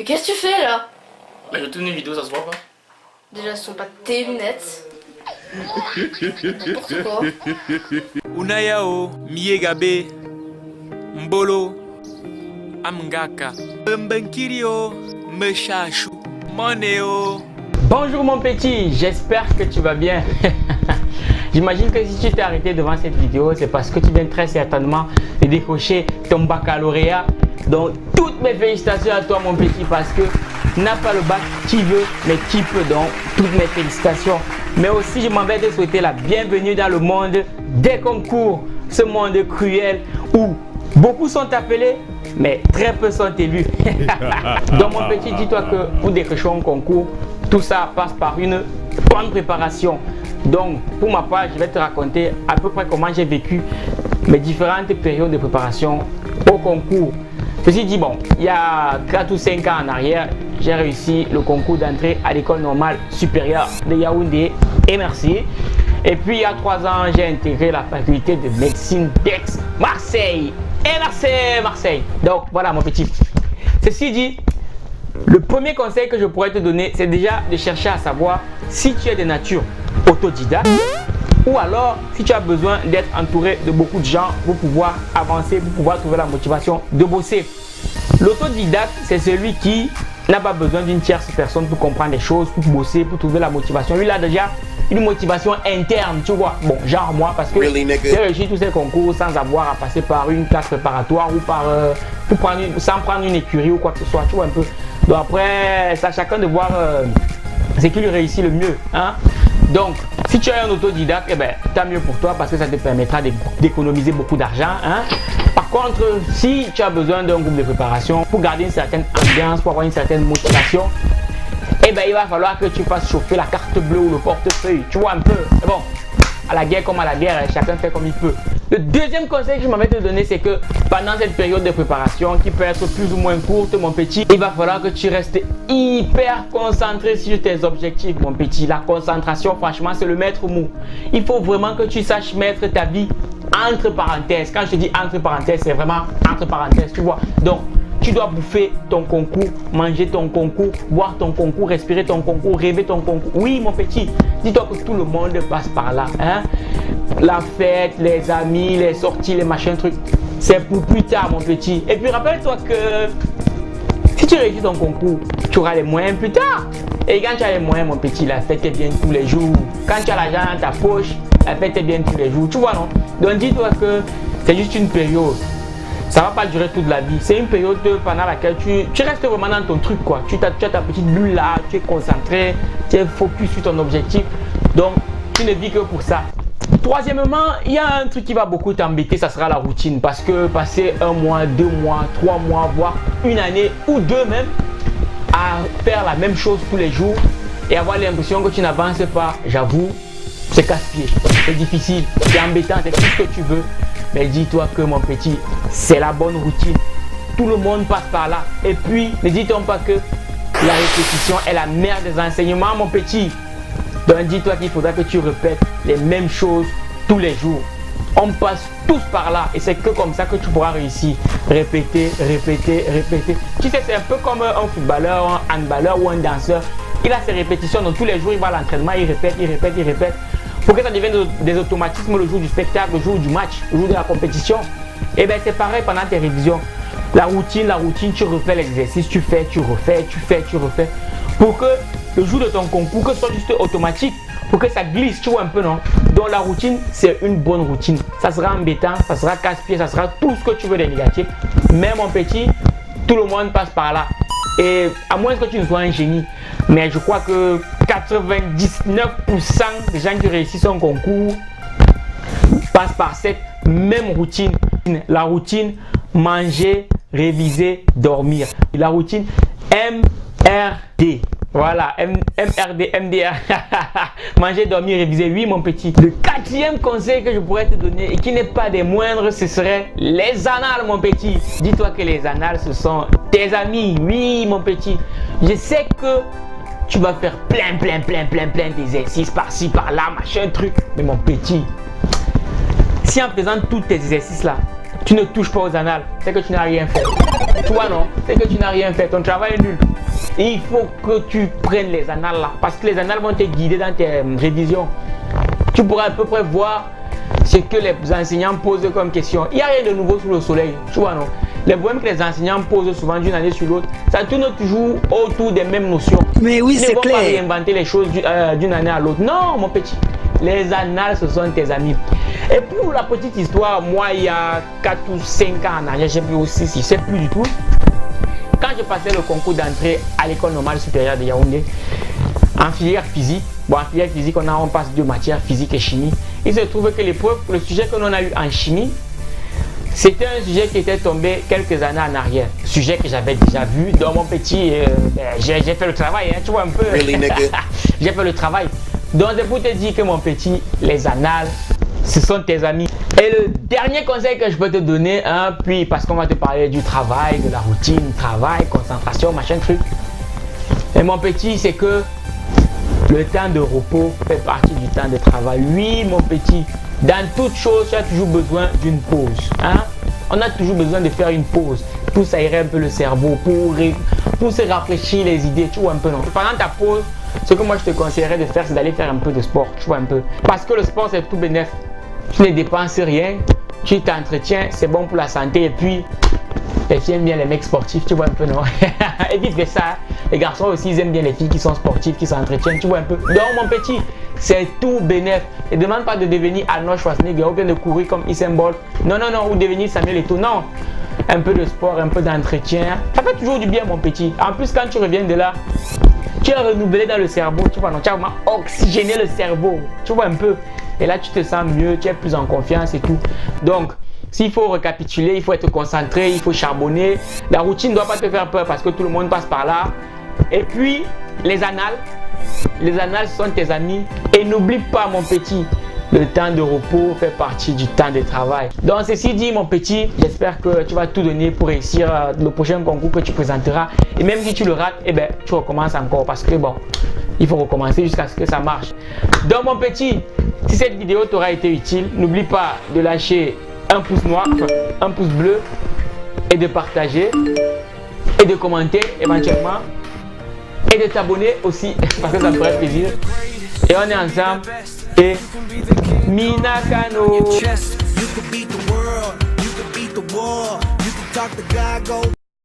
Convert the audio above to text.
Mais qu'est-ce que tu fais là? Là, je tourne une vidéo, ça se voit pas? Déjà, ce sont pas tes lunettes. N'importe quoi. Unayao, Miegabe, Mbolo, Amngaka, Mbenkirio, Meshashu, Moneo. Bonjour mon petit, j'espère que tu vas bien. J'imagine que si tu t'es arrêté devant cette vidéo, c'est parce que tu viens très certainement de décrocher ton baccalauréat. Donc toutes mes félicitations à toi mon petit, parce que tu n'as pas le bac qui veut, mais qui peut. Donc toutes mes félicitations. Mais aussi je m'en vais te souhaiter la bienvenue dans le monde des concours. Ce monde cruel où beaucoup sont appelés, mais très peu sont élus. Donc mon petit, dis-toi que pour décrocher un concours, tout ça passe par une bonne préparation. Donc pour ma part, je vais te raconter à peu près comment j'ai vécu mes différentes périodes de préparation au concours. Ceci dit, bon, il y a 4 ou 5 ans en arrière, j'ai réussi le concours d'entrée à l'école normale supérieure de Yaoundé et merci. Et puis il y a 3 ans, j'ai intégré la faculté de médecine d'Aix-Marseille. Et Marseille. Donc voilà mon petit. Ceci dit, le premier conseil que je pourrais te donner, c'est déjà de chercher à savoir si tu es de nature autodidacte ou alors si tu as besoin d'être entouré de beaucoup de gens pour pouvoir avancer, pour pouvoir trouver la motivation de bosser. L'autodidacte, c'est celui qui n'a pas besoin d'une tierce personne pour comprendre les choses, pour bosser, pour trouver la motivation. Lui, il a déjà une motivation interne, tu vois. Bon, genre moi, parce que j'ai réussi tous ces concours sans avoir à passer par une classe préparatoire ou par sans prendre une écurie ou quoi que ce soit, tu vois un peu. Donc après, c'est à chacun de voir ce qui lui réussit le mieux, hein. Donc, si tu es un autodidacte, eh ben, tant mieux pour toi parce que ça te permettra d'économiser beaucoup d'argent, hein. Par contre, si tu as besoin d'un groupe de préparation pour garder une certaine ambiance, pour avoir une certaine motivation, eh ben, il va falloir que tu fasses chauffer la carte bleue ou le portefeuille, tu vois un peu. Mais bon, à la guerre comme à la guerre, chacun fait comme il peut. Le deuxième conseil que je m'avais te donner, c'est que pendant cette période de préparation qui peut être plus ou moins courte, mon petit, il va falloir que tu restes hyper concentré sur tes objectifs, mon petit. La concentration, franchement, c'est le maître mot. Il faut vraiment que tu saches mettre ta vie entre parenthèses. Quand je te dis entre parenthèses, c'est vraiment entre parenthèses, tu vois. Donc, tu dois bouffer ton concours, manger ton concours, boire ton concours, respirer ton concours, rêver ton concours. Oui, mon petit, dis-toi que tout le monde passe par là, hein. La fête, les amis, les sorties, les machins, trucs, c'est pour plus tard, mon petit. Et puis, rappelle-toi que si tu réussis ton concours, tu auras les moyens plus tard. Et quand tu as les moyens, mon petit, la fête est bien tous les jours. Quand tu as l'argent dans ta poche, la fête est bien tous les jours. Tu vois, non? Donc, dis-toi que c'est juste une période. Ça ne va pas durer toute la vie. C'est une période pendant laquelle tu restes vraiment dans ton truc, quoi. Tu as ta petite bulle là, tu es concentré, tu es focus sur ton objectif. Donc, tu ne vis que pour ça. Troisièmement, il y a un truc qui va beaucoup t'embêter, ça sera la routine. Parce que passer 1 mois, 2 mois, 3 mois, voire une année ou 2 même, à faire la même chose tous les jours et avoir l'impression que tu n'avances pas, j'avoue, c'est casse-pied, c'est difficile, c'est embêtant, c'est tout ce que tu veux. Mais dis-toi que mon petit, c'est la bonne routine. Tout le monde passe par là. Et puis, ne dit-on pas que la répétition est la mère des enseignements, mon petit. Donc dis-toi qu'il faudra que tu répètes les mêmes choses tous les jours. On passe tous par là et c'est que comme ça que tu pourras réussir. Répéter. Tu sais, c'est un peu comme un footballeur, un handballeur ou un danseur. Il a ses répétitions, donc tous les jours il va à l'entraînement, il répète. Pour que ça devienne des automatismes le jour du spectacle, le jour du match, le jour de la compétition. Et bien c'est pareil pendant tes révisions. La routine, tu refais l'exercice, tu refais. Pour que le jour de ton concours, que ce soit juste automatique, pour que ça glisse, tu vois un peu, non? Donc la routine, c'est une bonne routine. Ça sera embêtant, ça sera casse-pied, ça sera tout ce que tu veux de négatif. Mais mon petit, tout le monde passe par là. Et à moins que tu ne sois un génie, mais je crois que 99% des gens qui réussissent un concours passent par cette même routine. La routine, manger, réviser, dormir. La routine MRD. Voilà, MRD, MDR. Manger, dormir, réviser. Oui, mon petit. Le 4e conseil que je pourrais te donner et qui n'est pas des moindres, ce serait les annales, mon petit. Dis-toi que les annales, ce sont tes amis. Oui, mon petit. Je sais que tu vas faire plein d'exercices par-ci, par-là, machin, truc. Mais mon petit, si en faisant tous tes exercices là, tu ne touches pas aux annales, c'est que tu n'as rien fait. Tu vois, non? C'est que tu n'as rien fait. Ton travail est nul. Et il faut que tu prennes les annales là. Parce que les annales vont te guider dans tes révisions. Tu pourras à peu près voir ce que les enseignants posent comme question. Il n'y a rien de nouveau sous le soleil. Tu vois, non? Les problèmes que les enseignants posent souvent d'une année sur l'autre, ça tourne toujours autour des mêmes notions. Mais oui, c'est clair. Ils ne vont pas clair. réinventer les choses d'une année à l'autre. Non, mon petit. Les annales, ce sont tes amis. Et pour la petite histoire, moi, il y a 4 ou 5 ans en arrière, j'ai plus aussi, je ne sais plus du tout. Quand je passais le concours d'entrée à l'école normale supérieure de Yaoundé, en filière physique, bon, en filière physique, on passe deux matières, physique et chimie. Il se trouve que l'épreuve, le sujet que l'on a eu en chimie, c'était un sujet qui était tombé quelques années en arrière. Sujet que j'avais déjà vu. Dans mon petit, j'ai fait le travail, hein, tu vois un peu. Really, nigga? J'ai fait le travail. Donc c'est pour te dire que mon petit, les annales, ce sont tes amis. Et le dernier conseil que je peux te donner, hein, puis parce qu'on va te parler du travail, de la routine, travail, concentration, machin truc. Et mon petit, c'est que le temps de repos fait partie du temps de travail. Oui, mon petit, dans toute chose, tu as toujours besoin d'une pause. Hein? On a toujours besoin de faire une pause pour s'aérer un peu le cerveau, pour se rafraîchir les idées, tu vois un peu, non? Pendant ta pause, ce que moi je te conseillerais de faire, c'est d'aller faire un peu de sport, tu vois un peu. Parce que le sport, c'est tout bénéf. Tu ne dépenses rien, tu t'entretiens, c'est bon pour la santé et puis les filles aiment bien les mecs sportifs, tu vois un peu, non? Et puis fais ça, les garçons aussi ils aiment bien les filles qui sont sportives, qui s'entretiennent, tu vois un peu. Donc mon petit, c'est tout bénéf. Et demande pas de devenir Arnold Schwarzenegger ou bien de courir comme Usain Bolt. Non, non, non, ou devenir Samuel Eto'o. Non. Un peu de sport, un peu d'entretien. Ça fait toujours du bien, mon petit. En plus, quand tu reviens de là, tu as renouvelé dans le cerveau, tu vois, non? Tu as vraiment oxygéné le cerveau, tu vois un peu. Et là, tu te sens mieux, tu es plus en confiance et tout. Donc, s'il faut récapituler, il faut être concentré, il faut charbonner. La routine ne doit pas te faire peur parce que tout le monde passe par là. Et puis, les annales. Les annales sont tes amis. Et n'oublie pas, mon petit, le temps de repos fait partie du temps de travail. Donc, ceci dit, mon petit, j'espère que tu vas tout donner pour réussir le prochain concours que tu présenteras. Et même si tu le rates, eh ben, tu recommences encore parce que bon, il faut recommencer jusqu'à ce que ça marche. Donc, mon petit, si cette vidéo t'aura été utile, n'oublie pas de lâcher un pouce noir, un pouce bleu et de partager et de commenter éventuellement et de t'abonner aussi parce que ça me ferait plaisir. Et on est ensemble et Minakano. You could beat the world, you could beat the war, you could talk to God, go